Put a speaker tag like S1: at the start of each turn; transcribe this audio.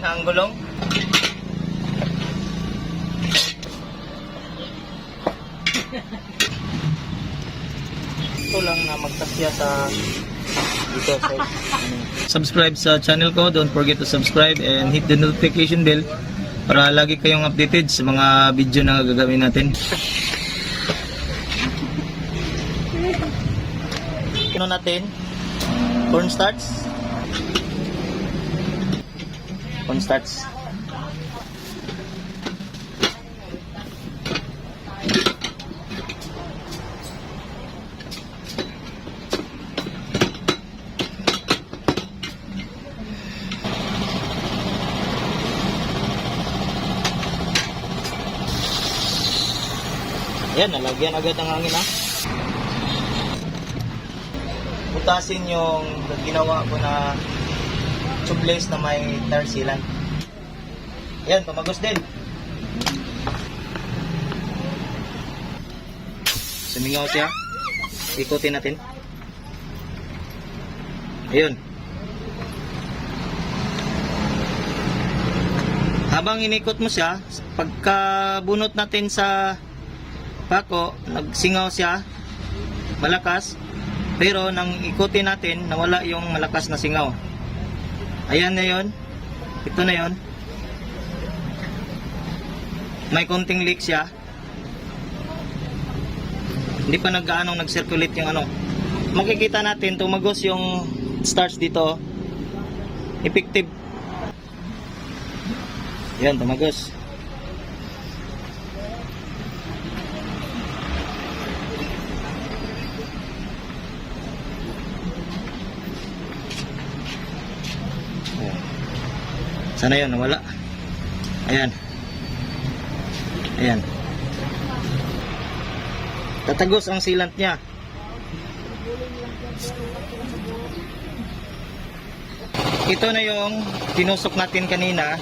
S1: natin ang gulong. Ito lang na magtasya sa dito sa subscribe sa channel ko. Don't forget to subscribe and hit the notification bell para lagi kayong updated sa mga video na gagawin natin. Ano natin? Cornstarch. Cornstarch. Ayan, nalagyan agad ang hangin ha. Butasin yung ginawa ko na tubeless na may tar sealant. Ayan, tumagos din. Sumingaw siya. Ikutin natin. Ayun. Habang inikot mo siya, pagkabunot natin sa pako, nagsingaw siya malakas, pero nang ikutin natin nawala yung malakas na singaw. Ayan na yon, ito na yon, may konting leak siya, hindi pa nag-aanong nag-circulate yung ano. Makikita natin tumagos yung starch dito, effective. Yan, tumagos. Sana yun, nawala. Ayan. Ayan. Tatagos ang sealant niya. Ito na yung tinusok natin kanina.